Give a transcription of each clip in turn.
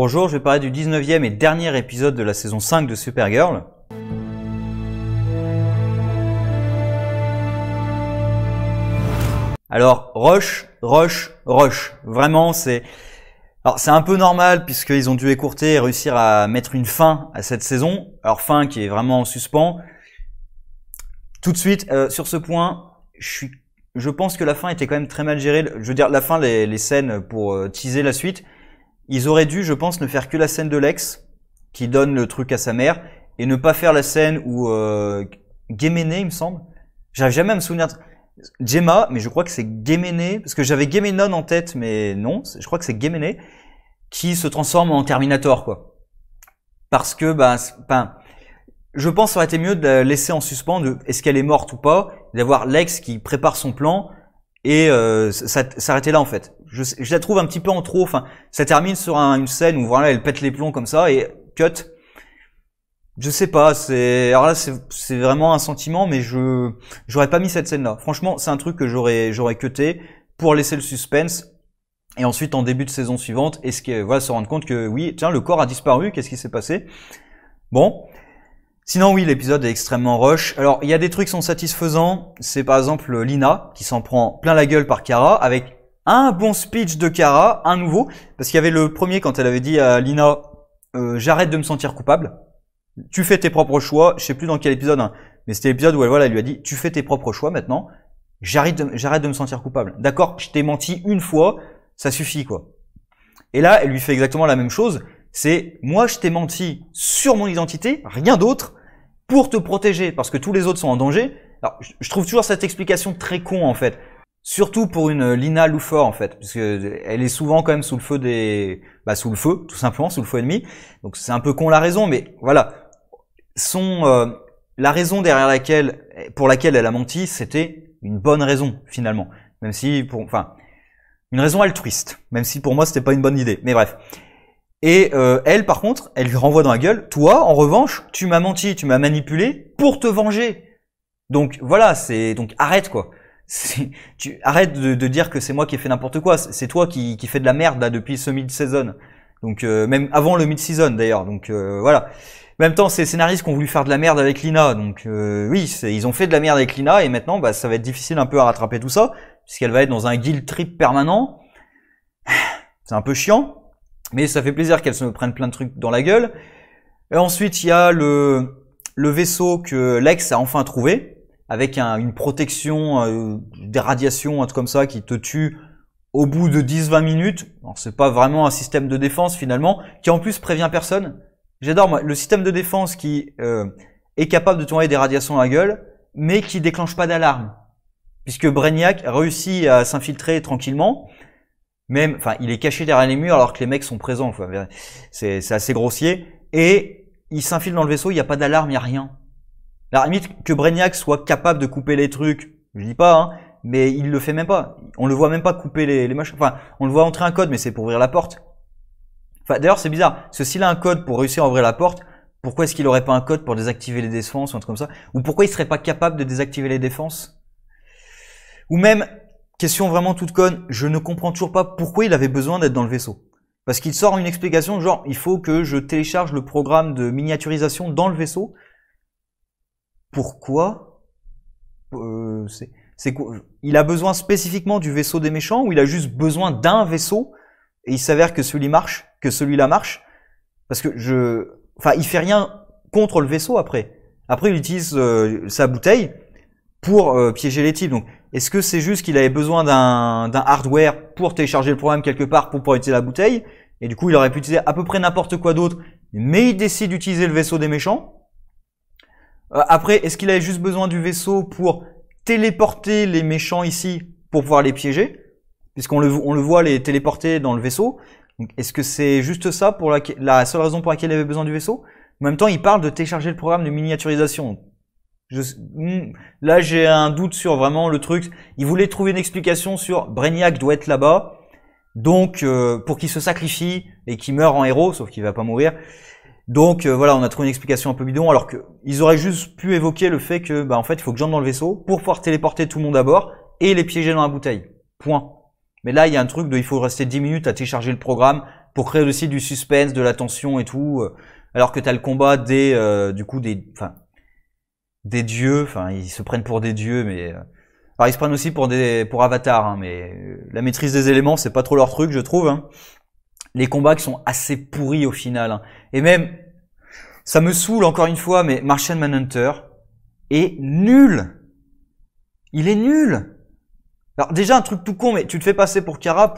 Bonjour, je vais parler du 19e et dernier épisode de la saison 5 de Supergirl. Alors, rush. Vraiment, c'est un peu normal puisqu'ils ont dû écourter et réussir à mettre une fin à cette saison. Alors, fin qui est vraiment en suspens. Tout de suite, sur ce point, je pense que la fin était quand même très mal gérée. Je veux dire, la fin, les scènes pour teaser la suite, ils auraient dû, je pense, ne faire que la scène de Lex, qui donne le truc à sa mère, et ne pas faire la scène où Gemené, il me semble. J'arrive jamais à me souvenir. Gemma, mais je crois que c'est Gemené, parce que j'avais Gemenon en tête, mais non, je crois que c'est Gemené, qui se transforme en Terminator, quoi. Parce que, je pense que ça aurait été mieux de la laisser en suspens de est-ce qu'elle est morte ou pas, d'avoir Lex qui prépare son plan, et s'arrêter là en fait. Je la trouve un petit peu en trop. Enfin, ça termine sur une scène où voilà, elle pète les plombs comme ça et cut. Je sais pas. Alors là, c'est vraiment un sentiment, mais j'aurais pas mis cette scène là. Franchement, c'est un truc que j'aurais cuté pour laisser le suspense. Et ensuite, en début de saison suivante, se rendre compte que oui, tiens, le corps a disparu. Qu'est-ce qui s'est passé? Bon. Sinon, oui, l'épisode est extrêmement rush. Alors, il y a des trucs qui sont satisfaisants. C'est par exemple Lina qui s'en prend plein la gueule par Kara avec un bon speech de Kara, un nouveau. Parce qu'il y avait le premier quand elle avait dit à Lina j'arrête de me sentir coupable. Tu fais tes propres choix. Je sais plus dans quel épisode, hein, mais c'était l'épisode où elle lui a dit tu fais tes propres choix maintenant. J'arrête de me sentir coupable. D'accord, je t'ai menti une fois, ça suffit quoi. Et là, elle lui fait exactement la même chose. C'est moi je t'ai menti sur mon identité, rien d'autre. Pour te protéger, parce que tous les autres sont en danger. Alors, je trouve toujours cette explication très con, en fait. Surtout pour une Lina Luthor, en fait. Parce que elle est souvent quand même sous le feu sous le feu, tout simplement, sous le feu ennemi. Donc c'est un peu con la raison, mais voilà. La raison pour laquelle elle a menti, c'était une bonne raison, finalement. Même si, une raison altruiste. Même si pour moi, c'était pas une bonne idée. Mais bref. Et elle, par contre, elle lui renvoie dans la gueule. Toi, en revanche, tu m'as menti, tu m'as manipulé pour te venger. Donc voilà, donc arrête quoi. Arrête de dire que c'est moi qui ai fait n'importe quoi. C'est toi qui fais de la merde là depuis ce mid-season. Donc même avant le mid-season d'ailleurs. Donc voilà. En même temps, c'est les scénaristes qui ont voulu faire de la merde avec Lina. Donc oui, ils ont fait de la merde avec Lina et maintenant, ça va être difficile un peu à rattraper tout ça puisqu'elle va être dans un guilt trip permanent. C'est un peu chiant. Mais ça fait plaisir qu'elle se prenne plein de trucs dans la gueule. Et ensuite, il y a le vaisseau que Lex a enfin trouvé, avec une protection des radiations, un truc comme ça, qui te tue au bout de 10-20 minutes. Alors, c'est pas vraiment un système de défense, finalement, qui en plus prévient personne. J'adore, moi, le système de défense qui est capable de t'envoyer des radiations dans la gueule, mais qui déclenche pas d'alarme. Puisque Brainiac réussit à s'infiltrer tranquillement. Il est caché derrière les murs alors que les mecs sont présents. C'est assez grossier. Et il s'infile dans le vaisseau, il n'y a pas d'alarme, il n'y a rien. À la limite que Brainiac soit capable de couper les trucs, je dis pas, hein, mais il le fait même pas. On le voit même pas couper les machins. On le voit entrer un code, mais c'est pour ouvrir la porte. D'ailleurs, c'est bizarre. Parce que s'il a un code pour réussir à ouvrir la porte, pourquoi est-ce qu'il aurait pas un code pour désactiver les défenses ou un truc comme ça? Ou pourquoi il serait pas capable de désactiver les défenses? Ou même, question vraiment toute conne, je ne comprends toujours pas pourquoi il avait besoin d'être dans le vaisseau. Parce qu'il sort une explication genre, il faut que je télécharge le programme de miniaturisation dans le vaisseau. Pourquoi il a besoin spécifiquement du vaisseau des méchants ou il a juste besoin d'un vaisseau et il s'avère que celui-là marche? Parce que il fait rien contre le vaisseau après. Après, il utilise sa bouteille pour piéger les types. Donc, est-ce que c'est juste qu'il avait besoin d'un hardware pour télécharger le programme quelque part pour pouvoir utiliser la bouteille? Et du coup, il aurait pu utiliser à peu près n'importe quoi d'autre, mais il décide d'utiliser le vaisseau des méchants. Après, est-ce qu'il avait juste besoin du vaisseau pour téléporter les méchants ici pour pouvoir les piéger? Puisqu'on le voit les téléporter dans le vaisseau. Donc, est-ce que c'est juste ça pour la seule raison pour laquelle il avait besoin du vaisseau? En même temps, il parle de télécharger le programme de miniaturisation. Là, j'ai un doute sur vraiment le truc. Il voulait trouver une explication sur Brainiac doit être là-bas, donc pour qu'il se sacrifie et qu'il meure en héros, sauf qu'il va pas mourir. Donc voilà, on a trouvé une explication un peu bidon, alors que ils auraient juste pu évoquer le fait que en fait, il faut que j'entre dans le vaisseau pour pouvoir téléporter tout le monde à bord et les piéger dans la bouteille. Point. Mais là, il y a un truc de il faut rester 10 minutes à télécharger le programme pour créer aussi du suspense, de la tension et tout, alors que t'as le combat du coup des dieux, enfin ils se prennent pour des dieux, mais alors ils se prennent aussi pour Avatar, hein, mais la maîtrise des éléments c'est pas trop leur truc, je trouve. Hein. Les combats qui sont assez pourris au final, hein. Et même ça me saoule encore une fois, mais Martian Manhunter est nul. Il est nul. Alors déjà un truc tout con, mais tu te fais passer pour Kara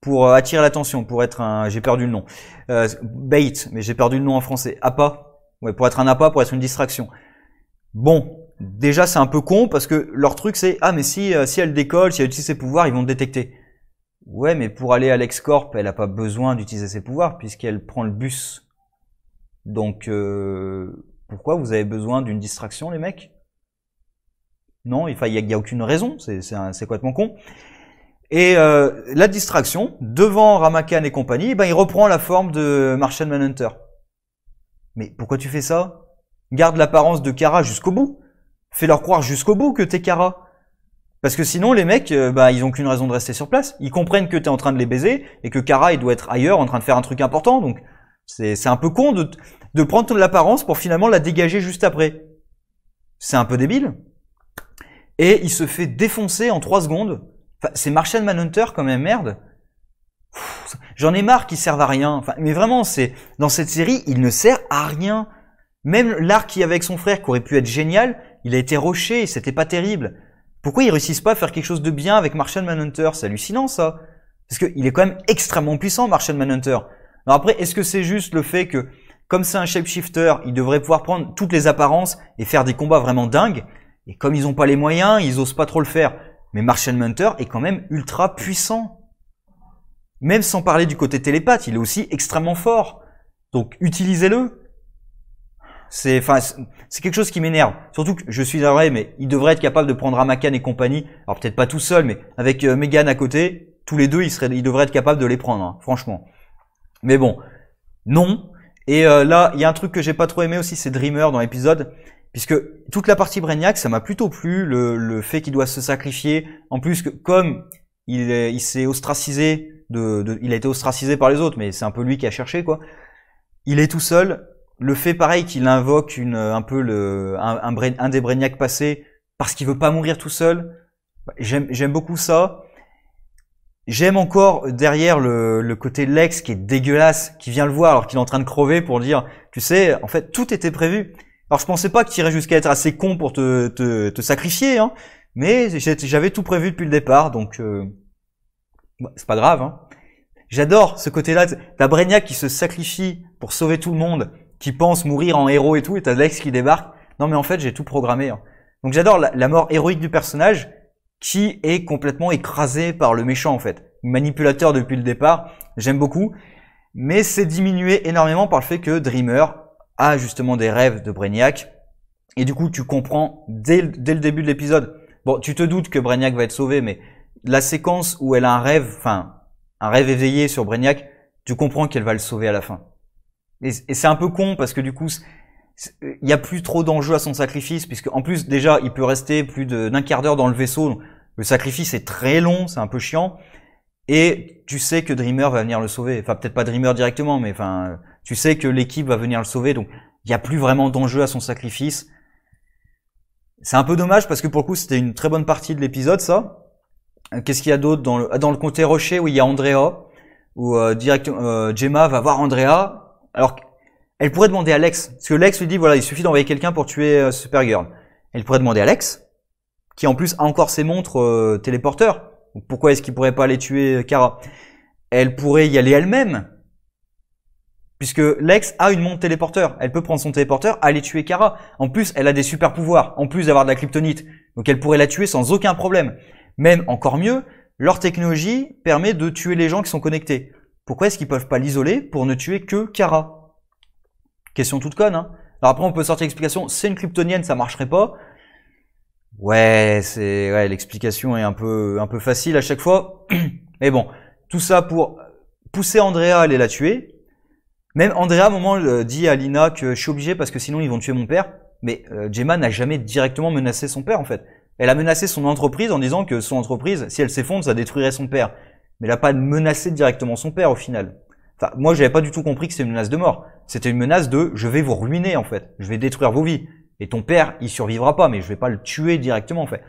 pour attirer l'attention, pour être j'ai perdu le nom, bait, mais j'ai perdu le nom en français, appât, ouais, pour être un appât, pour être une distraction. Bon, déjà c'est un peu con parce que leur truc c'est mais si elle décolle, si elle utilise ses pouvoirs, ils vont te détecter. Ouais, mais pour aller à l'X-Corp, elle a pas besoin d'utiliser ses pouvoirs puisqu'elle prend le bus. Donc pourquoi vous avez besoin d'une distraction, les mecs? Non, il y a aucune raison, c'est complètement con. Et la distraction, devant Ramakan et compagnie, il reprend la forme de Martian Manhunter. Mais pourquoi tu fais ça? Garde l'apparence de Kara jusqu'au bout. Fais-leur croire jusqu'au bout que t'es Kara. Parce que sinon, les mecs, ils ont qu'une raison de rester sur place. Ils comprennent que t'es en train de les baiser et que Kara, il doit être ailleurs en train de faire un truc important. Donc, c'est un peu con de prendre l'apparence pour finalement la dégager juste après. C'est un peu débile. Et il se fait défoncer en 3 secondes. Enfin, c'est Martian Manhunter quand même, merde. J'en ai marre qu'il serve à rien. Enfin, mais vraiment, dans cette série, il ne sert à rien. Même l'arc qu'il y avait avec son frère, qui aurait pu être génial, il a été rushé, c'était pas terrible. Pourquoi ils réussissent pas à faire quelque chose de bien avec Martian Manhunter? C'est hallucinant, ça. Parce qu'il est quand même extrêmement puissant, Martian Manhunter. Alors après, est-ce que c'est juste le fait que, comme c'est un shapeshifter, il devrait pouvoir prendre toutes les apparences et faire des combats vraiment dingues? Et comme ils ont pas les moyens, ils osent pas trop le faire. Mais Martian Manhunter est quand même ultra puissant. Même sans parler du côté télépathe, il est aussi extrêmement fort. Donc, utilisez-le. C'est quelque chose qui m'énerve. Surtout que je suis vrai, mais il devrait être capable de prendre Ramakan et compagnie. Alors peut-être pas tout seul, mais avec Megan à côté, tous les deux, il devrait être capable de les prendre, hein, franchement. Mais bon, non. Et là, il y a un truc que j'ai pas trop aimé aussi, c'est Dreamer dans l'épisode. Puisque toute la partie Brainiac, ça m'a plutôt plu, le fait qu'il doit se sacrifier. En plus, que comme il s'est ostracisé, il a été ostracisé par les autres, mais c'est un peu lui qui a cherché, quoi. Il est tout seul. Le fait pareil qu'il invoque un des Brainiac passés parce qu'il veut pas mourir tout seul. J'aime beaucoup ça. J'aime encore derrière le côté Lex qui est dégueulasse, qui vient le voir alors qu'il est en train de crever pour dire, tu sais, en fait, tout était prévu. Alors je pensais pas que tu irais jusqu'à être assez con pour te sacrifier, hein, mais j'avais tout prévu depuis le départ, donc c'est pas grave. Hein. J'adore ce côté-là. T'as Brainiac qui se sacrifie pour sauver tout le monde, qui pense mourir en héros et tout, et t'as Lex qui débarque. Non mais en fait j'ai tout programmé. Hein. Donc j'adore la mort héroïque du personnage qui est complètement écrasé par le méchant en fait. Manipulateur depuis le départ, j'aime beaucoup, mais c'est diminué énormément par le fait que Dreamer a justement des rêves de Brainiac, et du coup tu comprends dès le début de l'épisode, bon tu te doutes que Brainiac va être sauvé, mais la séquence où elle a un rêve éveillé sur Brainiac, tu comprends qu'elle va le sauver à la fin. Et c'est un peu con parce que du coup il y a plus trop d'enjeux à son sacrifice, puisque en plus déjà il peut rester plus d'un quart d'heure dans le vaisseau, le sacrifice est très long, c'est un peu chiant, et tu sais que Dreamer va venir le sauver, enfin peut-être pas Dreamer directement, mais enfin tu sais que l'équipe va venir le sauver, donc il y a plus vraiment d'enjeu à son sacrifice. C'est un peu dommage parce que pour le coup c'était une très bonne partie de l'épisode ça. Qu'est-ce qu'il y a d'autre dans le côté rocher où il y a Andrea, où Jemma va voir Andrea, alors elle pourrait demander à Lex, parce que Lex lui dit voilà il suffit d'envoyer quelqu'un pour tuer Supergirl. Elle pourrait demander à Lex, qui en plus a encore ses montres téléporteurs. Donc pourquoi est-ce qu'il pourrait pas aller tuer Kara? Elle pourrait y aller elle-même, puisque Lex a une montre téléporteur. Elle peut prendre son téléporteur, aller tuer Kara. En plus, elle a des super pouvoirs, en plus d'avoir de la kryptonite. Donc elle pourrait la tuer sans aucun problème. Même encore mieux, leur technologie permet de tuer les gens qui sont connectés. Pourquoi est-ce qu'ils peuvent pas l'isoler pour ne tuer que Kara? Question toute conne, hein. Alors après, on peut sortir l'explication, c'est une kryptonienne, ça marcherait pas. Ouais, l'explication est un peu facile à chaque fois. Mais bon, tout ça pour pousser Andrea à aller la tuer. Même Andrea, à un moment, dit à Lina que je suis obligé parce que sinon ils vont tuer mon père. Mais Jemma n'a jamais directement menacé son père, en fait. Elle a menacé son entreprise en disant que son entreprise, si elle s'effondre, ça détruirait son père. mais elle a pas menacé directement son père au final. Enfin, moi, j'avais pas du tout compris que c'était une menace de mort. C'était une menace de je vais vous ruiner en fait, je vais détruire vos vies. Et ton père, il survivra pas, mais je vais pas le tuer directement en fait.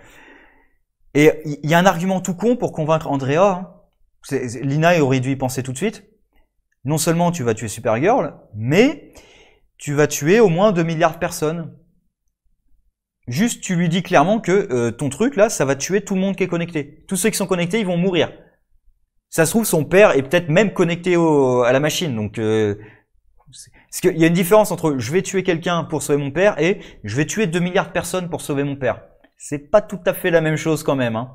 Et il y a un argument tout con pour convaincre Andrea. Hein. Lina aurait dû y penser tout de suite. Non seulement tu vas tuer Supergirl, mais tu vas tuer au moins 2 milliards de personnes. Juste, tu lui dis clairement que ton truc là, ça va tuer tout le monde qui est connecté. Tous ceux qui sont connectés, ils vont mourir. Ça se trouve, son père est peut-être même connecté à la machine. Donc, parce qu'il y a une différence entre je vais tuer quelqu'un pour sauver mon père et je vais tuer 2 milliards de personnes pour sauver mon père. C'est pas tout à fait la même chose quand même. Hein.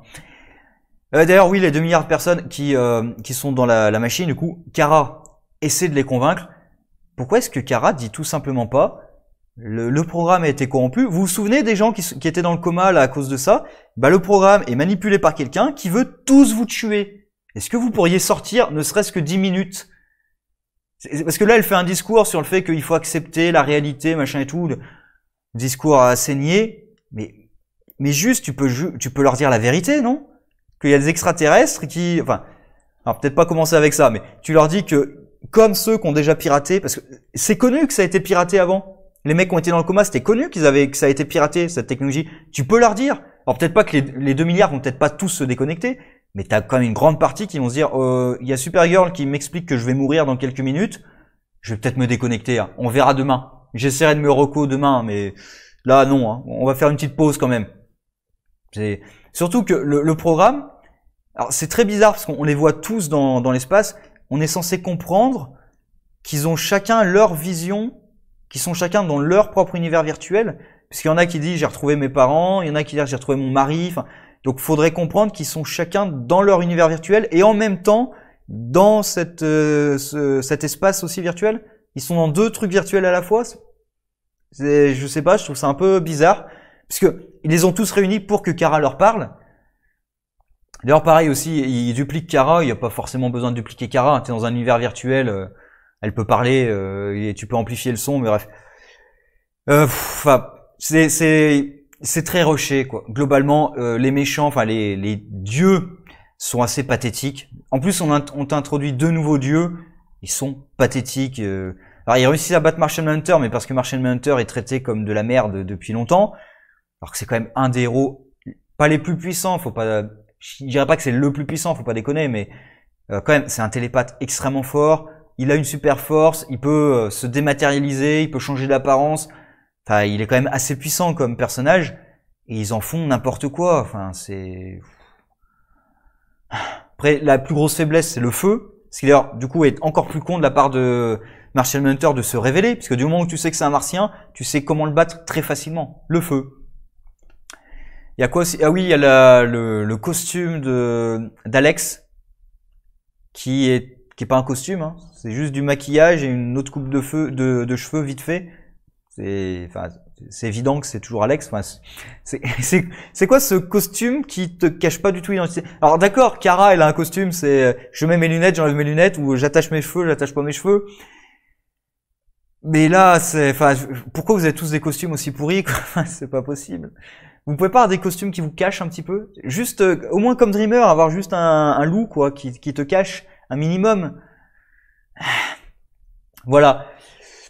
D'ailleurs, oui, les 2 milliards de personnes qui sont dans la machine, du coup, Kara essaie de les convaincre. Pourquoi est-ce que Kara dit tout simplement pas le programme a été corrompu. Vous vous souvenez des gens qui étaient dans le coma là à cause de ça? Bah le programme est manipulé par quelqu'un qui veut tous vous tuer. Est-ce que vous pourriez sortir ne serait-ce que 10 minutes? Parce que là elle fait un discours sur le fait qu'il faut accepter la réalité, machin et tout, le discours à saigner, mais juste tu peux leur dire la vérité, non? Qu'il y a des extraterrestres qui, enfin, alors peut-être pas commencer avec ça, mais tu leur dis que comme ceux qui ont déjà piraté, parce que c'est connu que ça a été piraté avant. Les mecs qui ont été dans le coma, c'était connu que ça a été piraté, cette technologie. Tu peux leur dire. Alors peut-être pas que les 2 milliards vont peut-être pas tous se déconnecter, mais t'as quand même une grande partie qui vont se dire, il y a Supergirl qui m'explique que je vais mourir dans quelques minutes, je vais peut-être me déconnecter, hein. On verra demain. J'essaierai de me reco demain, mais là non, hein. On va faire une petite pause quand même. Surtout que le programme, alors c'est très bizarre parce qu'on les voit tous dans l'espace, on est censé comprendre qu'ils ont chacun leur vision, qui sont chacun dans leur propre univers virtuel, puisqu'il y en a qui disent j'ai retrouvé mes parents, il y en a qui disent j'ai retrouvé mon mari, enfin, donc faudrait comprendre qu'ils sont chacun dans leur univers virtuel et en même temps dans cet espace aussi virtuel. Ils sont dans 2 trucs virtuels à la fois. Je sais pas, je trouve ça un peu bizarre, puisque ils les ont tous réunis pour que Kara leur parle. D'ailleurs pareil aussi, ils dupliquent Kara, il n'y a pas forcément besoin de dupliquer Kara, tu es dans un univers virtuel. Elle peut parler et tu peux amplifier le son, mais bref. Enfin, c'est très rushé quoi. Globalement, les méchants, enfin les dieux sont assez pathétiques. En plus, on t'introduit 2 nouveaux dieux, ils sont pathétiques. Alors ils réussissent à battre Martian Manhunter, mais parce que Martian Manhunter est traité comme de la merde depuis longtemps, alors que c'est quand même un des héros pas les plus puissants. Faut pas, je dirais pas que c'est le plus puissant, faut pas déconner, mais quand même c'est un télépathe extrêmement fort. Il a une super force, il peut se dématérialiser, il peut changer d'apparence. Enfin, il est quand même assez puissant comme personnage. Et ils en font n'importe quoi. Enfin, c'est... Après, la plus grosse faiblesse, c'est le feu. Ce qui d'ailleurs, du coup, est encore plus con de la part de Martian Manhunter de se révéler. Puisque du moment où tu sais que c'est un martien, tu sais comment le battre très facilement. Le feu. Il y a quoi aussi? Ah oui, il y a le costume d'Alex qui est pas un costume, hein. C'est juste du maquillage et une autre coupe de cheveux vite fait. C'est évident que c'est toujours Alex. Enfin, c'est quoi ce costume qui te cache pas du tout l'identité? Alors d'accord, Kara elle a un costume, c'est je mets mes lunettes, j'enlève mes lunettes, ou j'attache mes cheveux, j'attache pas mes cheveux. Mais là, pourquoi vous avez tous des costumes aussi pourris, quoi? C'est pas possible. Vous pouvez pas avoir des costumes qui vous cachent un petit peu? Juste, au moins comme Dreamer, avoir juste un loup, quoi, qui te cache un minimum. Voilà.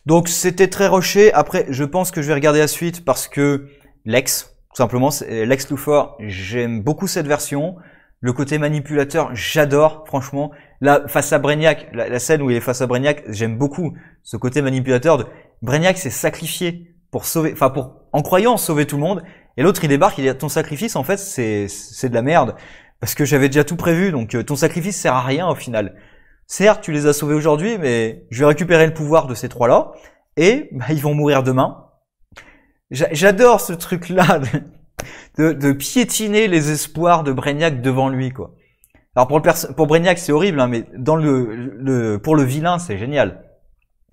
Donc c'était très rushé. Après, je pense que je vais regarder la suite parce que Lex, tout simplement, Lex Luthor, j'aime beaucoup cette version. Le côté manipulateur, j'adore, franchement. Là, face à Brainiac, la scène où il est face à Brainiac, j'aime beaucoup ce côté manipulateur de Brainiac s'est sacrifié pour sauver, enfin en croyant sauver tout le monde. Et l'autre, il débarque, il dit ton sacrifice, en fait, c'est de la merde. Parce que j'avais déjà tout prévu, donc ton sacrifice sert à rien au final. Certes, tu les as sauvés aujourd'hui, mais je vais récupérer le pouvoir de ces 3-là, et bah, ils vont mourir demain. J'adore ce truc-là de piétiner les espoirs de Brainiac devant lui, quoi. Alors pour Brainiac, c'est horrible, hein, mais pour le vilain, c'est génial.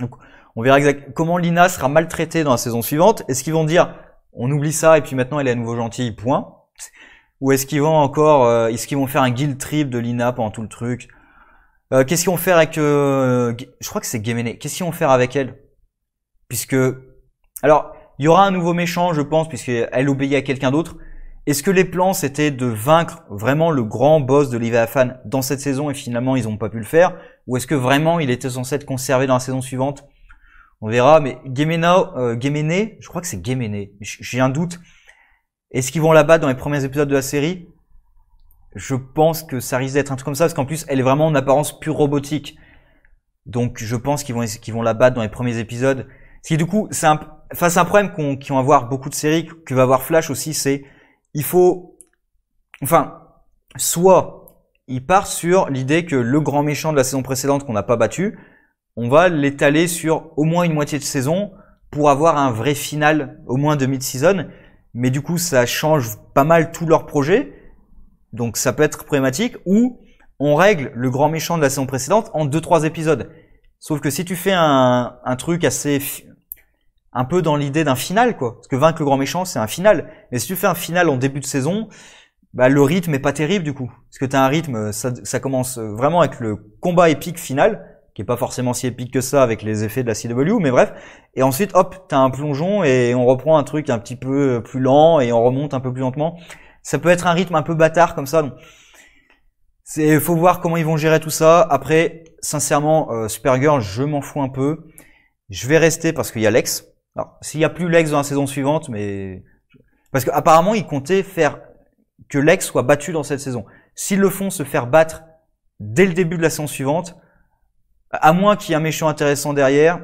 Donc, on verra comment Lina sera maltraitée dans la saison suivante. Est-ce qu'ils vont dire on oublie ça et puis maintenant elle est à nouveau gentille, point? Ou est-ce qu'ils vont faire un guilt trip de Lina pendant tout le truc? Qu'est-ce qu'ils vont faire avec je crois que c'est Gemini. Qu'est-ce qu'ils vont faire avec elle? Puisque alors il y aura un nouveau méchant, je pense, puisqu'elle obéit à quelqu'un d'autre. Est-ce que les plans c'était de vaincre vraiment le grand boss de Leviathan dans cette saison et finalement ils n'ont pas pu le faire, ou est-ce que vraiment il était censé être conservé dans la saison suivante? On verra, mais Gemene, je crois que c'est Gemene, j'ai un doute. Est-ce qu'ils vont la battre dans les premiers épisodes de la série? Je pense que ça risque d'être un truc comme ça, parce qu'en plus elle est vraiment en apparence pure robotique. Donc je pense qu'ils vont la battre dans les premiers épisodes. Ce qui du coup, c'est un problème qui vont avoir beaucoup de séries, que va avoir Flash aussi, c'est il faut, enfin, soit il part sur l'idée que le grand méchant de la saison précédente qu'on n'a pas battu, on va l'étaler sur au moins une moitié de saison pour avoir un vrai final, au moins de mid-season. Mais du coup, ça change pas mal tout leur projet. Donc ça peut être problématique. Ou on règle le grand méchant de la saison précédente en 2-3 épisodes. Sauf que si tu fais un truc assez un peu dans l'idée d'un final, quoi. Parce que vaincre le grand méchant, c'est un final. Mais si tu fais un final en début de saison, bah, le rythme est pas terrible, du coup. Parce que t'as un rythme, ça commence vraiment avec le combat épique final, qui est pas forcément si épique que ça avec les effets de la CW, mais bref. Et ensuite, hop, t'as un plongeon et on reprend un truc un petit peu plus lent et on remonte un peu plus lentement. Ça peut être un rythme un peu bâtard comme ça, donc. Faut voir comment ils vont gérer tout ça. Après, sincèrement, Supergirl, je m'en fous un peu. Je vais rester parce qu'il y a Lex. Alors, s'il y a plus Lex dans la saison suivante, mais parce qu'apparemment ils comptaient faire que Lex soit battu dans cette saison. S'ils le font se faire battre dès le début de la saison suivante, à moins qu'il y ait un méchant intéressant derrière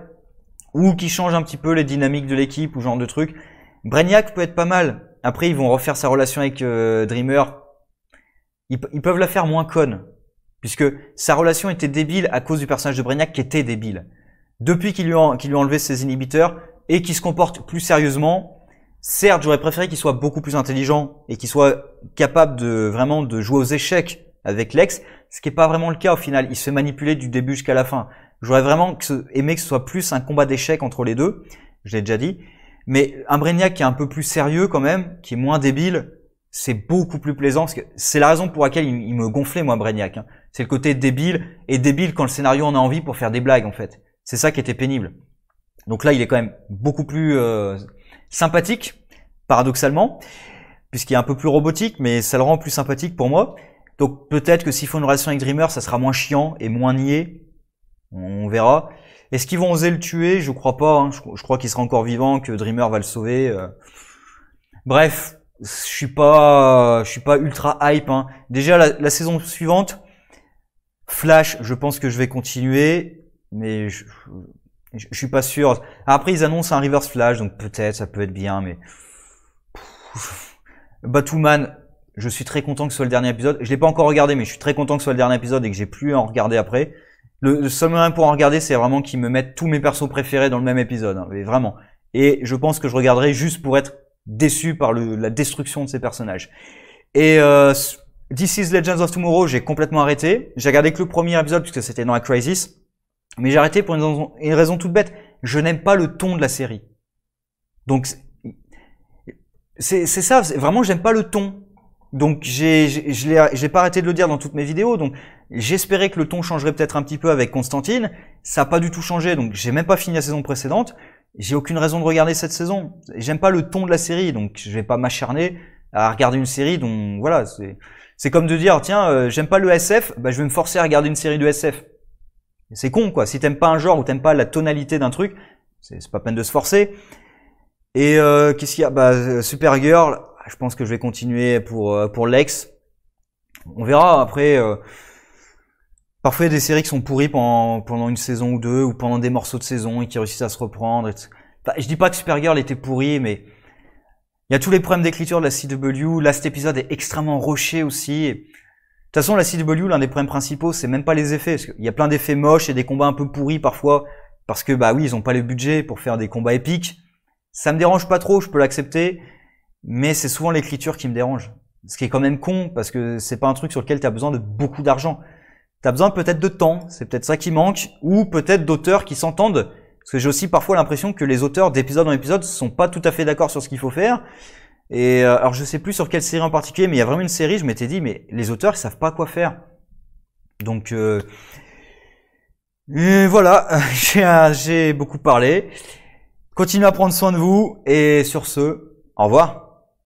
ou qui change un petit peu les dynamiques de l'équipe ou ce genre de truc, Brainiac peut être pas mal. Après, ils vont refaire sa relation avec Dreamer. Ils peuvent la faire moins conne, puisque sa relation était débile à cause du personnage de Brainiac qui était débile. Depuis qu'ils lui ont enlevé ses inhibiteurs et qu'il se comporte plus sérieusement, certes, j'aurais préféré qu'il soit beaucoup plus intelligent et qu'il soit capable de vraiment de jouer aux échecs avec Lex, ce qui est pas vraiment le cas au final. Il se fait manipuler du début jusqu'à la fin. J'aurais vraiment aimé que ce soit plus un combat d'échecs entre les deux, je l'ai déjà dit. Mais un Brainiac qui est un peu plus sérieux quand même, qui est moins débile, c'est beaucoup plus plaisant. Parce que c'est la raison pour laquelle il me gonflait moi Brainiac. Hein. C'est le côté débile, et débile quand le scénario en a envie pour faire des blagues en fait. C'est ça qui était pénible. Donc là, il est quand même beaucoup plus sympathique, paradoxalement, puisqu'il est un peu plus robotique, mais ça le rend plus sympathique pour moi. Donc peut-être que s'ils font une relation avec Dreamer, ça sera moins chiant et moins niais. On verra. Est-ce qu'ils vont oser le tuer? Je crois pas. Hein. Je crois qu'il sera encore vivant, que Dreamer va le sauver. Bref, je suis pas ultra hype. Hein. Déjà la saison suivante, Flash, je pense que je vais continuer, mais je suis pas sûr. Après, ils annoncent un Reverse Flash, donc peut-être ça peut être bien, mais Batwoman, je suis très content que ce soit le dernier épisode. Je l'ai pas encore regardé, mais je suis très content que ce soit le dernier épisode et que j'ai plus à en regarder après. Le seul moyen pour en regarder, c'est vraiment qu'ils me mettent tous mes persos préférés dans le même épisode, hein, mais vraiment. Et je pense que je regarderai juste pour être déçu par la destruction de ces personnages. Et This is Legends of Tomorrow, j'ai complètement arrêté. J'ai regardé que le premier épisode puisque c'était dans la Crisis. Mais j'ai arrêté pour une raison toute bête. Je n'aime pas le ton de la série. Donc, c'est ça. Vraiment, j'aime pas le ton. Donc, j'ai pas arrêté de le dire dans toutes mes vidéos. Donc, j'espérais que le ton changerait peut-être un petit peu avec Constantine. Ça a pas du tout changé. Donc, j'ai même pas fini la saison précédente. J'ai aucune raison de regarder cette saison. J'aime pas le ton de la série. Donc, je vais pas m'acharner à regarder une série dont, voilà, c'est comme de dire, tiens, j'aime pas le SF. Bah, je vais me forcer à regarder une série de SF. C'est con, quoi. Si t'aimes pas un genre ou t'aimes pas la tonalité d'un truc, c'est pas peine de se forcer. Et qu'est-ce qu'il y a? Bah, Supergirl, je pense que je vais continuer pour Lex. On verra après. Parfois, il y a des séries qui sont pourries pendant une saison ou deux, ou pendant des morceaux de saison et qui réussissent à se reprendre. Enfin, je dis pas que Supergirl était pourrie, mais il y a tous les problèmes d'écriture de la CW. Là, cet épisode est extrêmement rushé aussi. De toute façon, la CW, l'un des problèmes principaux, c'est même pas les effets. Parce qu'il y a plein d'effets moches et des combats un peu pourris parfois. Parce que, bah oui, ils ont pas le budget pour faire des combats épiques. Ça me dérange pas trop, je peux l'accepter. Mais c'est souvent l'écriture qui me dérange. Ce qui est quand même con, parce que c'est pas un truc sur lequel t'as besoin de beaucoup d'argent. T'as besoin peut-être de temps, c'est peut-être ça qui manque. Ou peut-être d'auteurs qui s'entendent. Parce que j'ai aussi parfois l'impression que les auteurs d'épisode en épisode sont pas tout à fait d'accord sur ce qu'il faut faire. Et alors je sais plus sur quelle série en particulier, mais il y a vraiment une série, je m'étais dit, mais les auteurs ils savent pas quoi faire. Donc voilà, j'ai beaucoup parlé. Continuez à prendre soin de vous, et sur ce, au revoir.